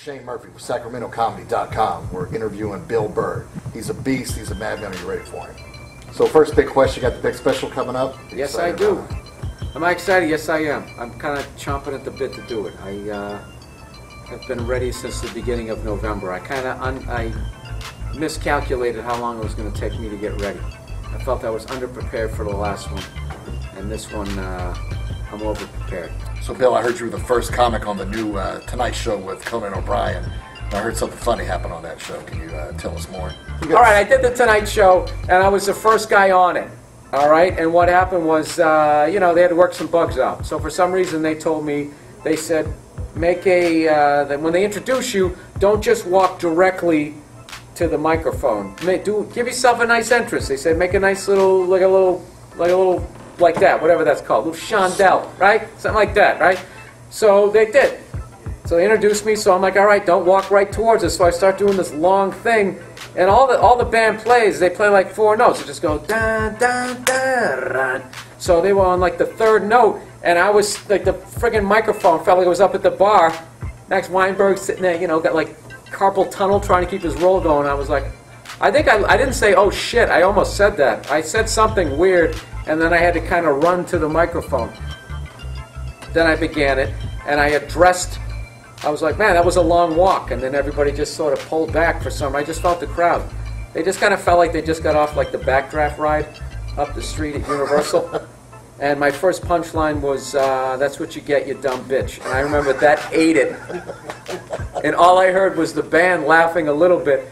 Shane Murphy with SacramentoComedy.com. We're interviewing Bill Burr. He's a beast. He's a madman. Are you ready for him? So first big question, you got the big special coming up? Yes, I do. Am I excited? Yes, I am. I'm kind of chomping at the bit to do it. I have been ready since the beginning of November. I miscalculated how long it was going to take me to get ready. I felt I was underprepared for the last one, and this one I'm overprepared. So Bill, I heard you were the first comic on the new Tonight Show with Conan O'Brien. I heard something funny happened on that show. Can you tell us more? All right, I did the Tonight Show, and I was the first guy on it. All right, and what happened was, they had to work some bugs out. So for some reason, they told me, they said, make that when they introduce you, don't just walk directly to the microphone. Give yourself a nice entrance. They said, make a nice little, like that, whatever that's called, little chandelle, right? Something like that, right? So they did. So they introduced me, so I'm like, all right, don't walk right towards us. So I start doing this long thing, and all the band plays, they play like 4 notes. They just go, dun, dun, dun, dun. So they were on like the 3rd note, and I was, like, the friggin' microphone felt like it was up at the bar. Max Weinberg sitting there, got like carpal tunnel trying to keep his roll going. I was like, I think I didn't say, oh shit, I almost said that. I said something weird, and then I had to kind of run to the microphone. Then I began it, and I addressed, I was like, man, that was a long walk, and then everybody just sort of pulled back for some, I just felt the crowd. They just kind of felt like they just got off like the backdraft ride up the street at Universal. And my first punchline was, that's what you get, you dumb bitch. And I remember that ate it. And all I heard was the band laughing a little bit.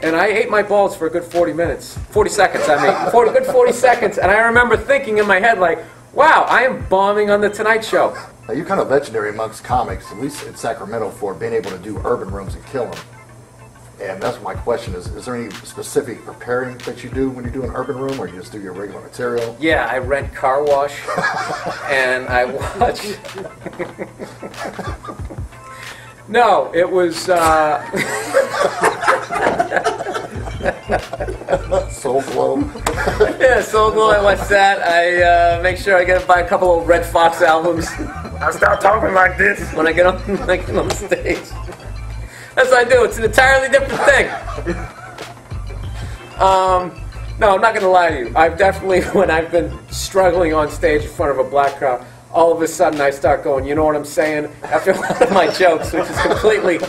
And I ate my balls for a good 40 seconds, good 40 seconds. And I remember thinking in my head, like, wow, I am bombing on the Tonight Show. Now, you're kind of legendary amongst comics, at least in Sacramento, for being able to do urban rooms and kill them. And that's my question is there any specific preparing that you do when you do an urban room, or you just do your regular material? Yeah, I rent car wash, and I watch. No, it was... Soul Glow. Yeah, Soul Glow, I watch that. I make sure I get to buy a couple of Red Fox albums. I start talking like this when I get on stage. That's what I do. It's an entirely different thing. No, I'm not going to lie to you. I've definitely, when I've been struggling on stage in front of a black crowd, all of a sudden I start going, you know what I'm saying? After a lot of my jokes, which is completely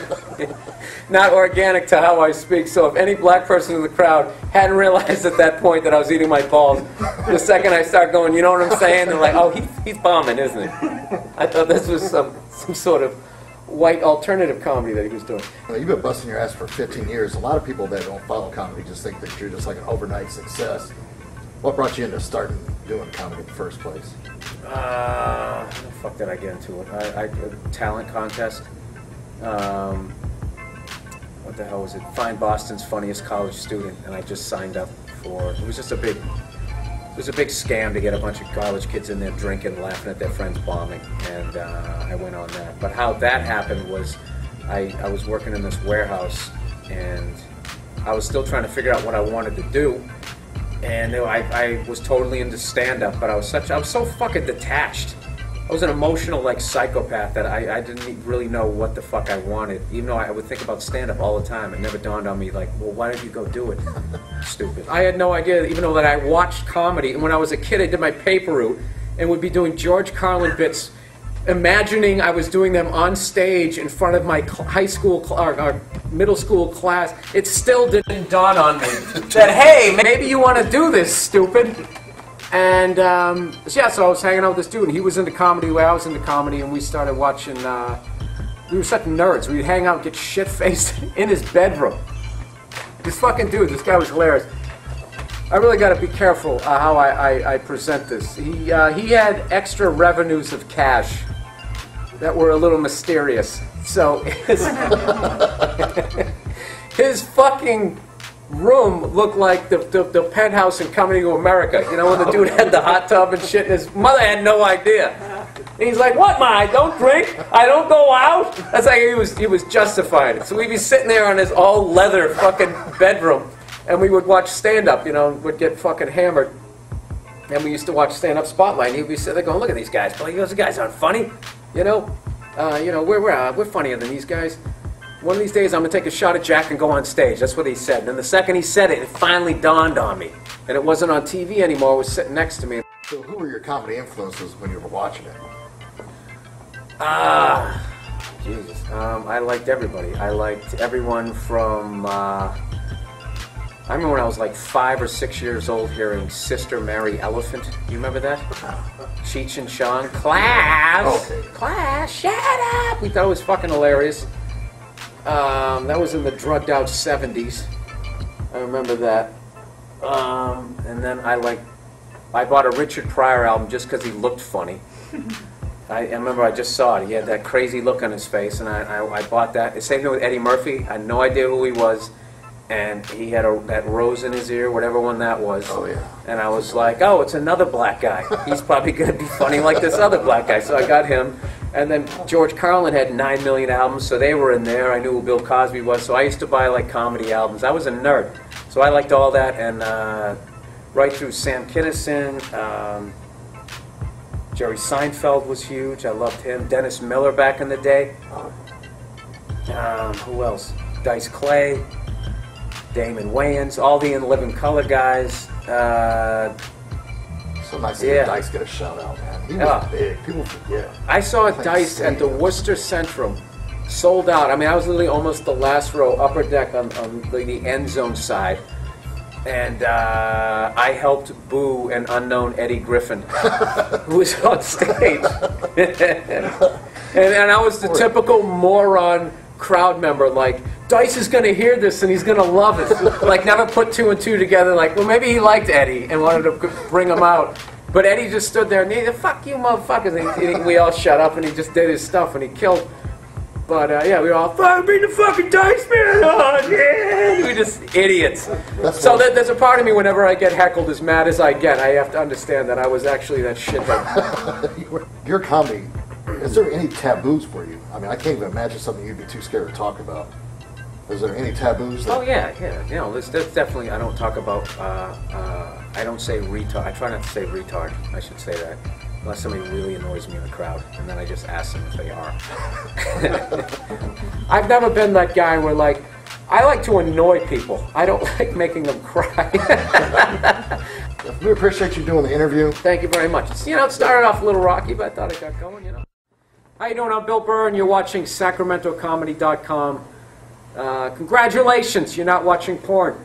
not organic to how I speak. So if any black person in the crowd hadn't realized at that point that I was eating my balls, the second I start going, you know what I'm saying? They're like, oh, he's bombing, isn't he? I thought this was some sort of white alternative comedy that he was doing. Well, you've been busting your ass for 15 years. A lot of people that don't follow comedy just think that you're just like an overnight success. What brought you into starting doing comedy in the first place? How the fuck did I get into it? I talent contest. What the hell was it? Find Boston's Funniest College Student, and I just signed up for. It was just a big scam to get a bunch of college kids in there drinking, laughing at their friends bombing, and I went on that. But how that happened was, I was working in this warehouse, and I was still trying to figure out what I wanted to do. And I was totally into stand-up, but I was so fucking detached. I was an emotional, like, psychopath that I didn't really know what the fuck I wanted. Even though I would think about stand-up all the time, it never dawned on me, like, well, why did you go do it? Stupid. I had no idea, even though that I watched comedy. And when I was a kid, I did my paper route and would be doing George Carlin bits, imagining I was doing them on stage in front of my high school or middle school class. It still didn't dawn on me that, hey, maybe you want to do this, stupid. And yeah, so I was hanging out with this dude, and he was into comedy the way I was into comedy, and we started watching, we were such nerds. We'd hang out and get shit-faced in his bedroom. This fucking dude, this guy was hilarious. I really got to be careful how I present this. He had extra revenues of cash that were a little mysterious. So his fucking room looked like the penthouse in Coming to America. You know, when the dude had the hot tub and shit, and his mother had no idea. And he's like, what, Ma? I don't drink. I don't go out. That's like he was justifying it. So we'd be sitting there on his all-leather fucking bedroom, and we would watch stand-up, you know, would get fucking hammered. And we used to watch stand-up Spotlight, and he'd be sitting there going, look at these guys. Those guys aren't funny. You know, we're funnier than these guys. one of these days I'm going to take a shot at Jack and go on stage. That's what he said. And then the second he said it, it finally dawned on me. And it wasn't on TV anymore. It was sitting next to me. So who were your comedy influences when you were watching it? Jesus. I liked everybody. I liked everyone from... I remember when I was like 5 or 6 years old hearing Sister Mary Elephant. You remember that? Cheech and Chong. Class! Okay. Class, shut up! We thought it was fucking hilarious. That was in the drugged out 70s. I remember that. And then I bought a Richard Pryor album just because he looked funny. I remember I just saw it. He had that crazy look on his face, and I bought that. Same thing with Eddie Murphy. I had no idea who he was, and he had that rose in his ear, whatever one that was. Oh, yeah. And I was like, oh, it's another black guy. He's probably going to be funny like this other black guy. So I got him. And then George Carlin had 9 million albums, so they were in there. I knew who Bill Cosby was, so I used to buy like comedy albums. I was a nerd, so I liked all that, and right through Sam Kinison. Jerry Seinfeld was huge. I loved him. Dennis Miller back in the day. Who else? Dice Clay, Damon Wayans, all the In Living Color guys. So nice to hear Dice get a shout out, man. He was big. People forget. I saw Dice at the Worcester Centrum, sold out. I mean, I was literally almost the last row, upper deck on the end zone side. And I helped boo an unknown Eddie Griffin, who was on stage. and I was the typical moron crowd member, like, Dice is going to hear this and he's going to love it. Like, never put 2 and 2 together, like, well, maybe he liked Eddie and wanted to bring him out. But Eddie just stood there and he said, fuck you, motherfuckers. And we all shut up and he just did his stuff and he killed. But, yeah, we were all, bring the fucking Dice Man on, yeah! We were just idiots. So there's a part of me, whenever I get heckled, as mad as I get, I have to understand that I was actually that shithead. Your comedy, is there any taboos for you? I mean, I can't even imagine something you'd be too scared to talk about. Is there any taboos? Oh, yeah. You know, there's definitely, I don't talk about, I don't say retard. I try not to say retard. I should say that. Unless somebody really annoys me in the crowd, and then I just ask them if they are. I've never been that guy where, like, I like to annoy people. I don't like making them cry. We appreciate you doing the interview. Thank you very much. It started off a little rocky, but I thought it got going, How you doing? I'm Bill Burr, and you're watching SacramentoComedy.com. Congratulations, you're not watching porn.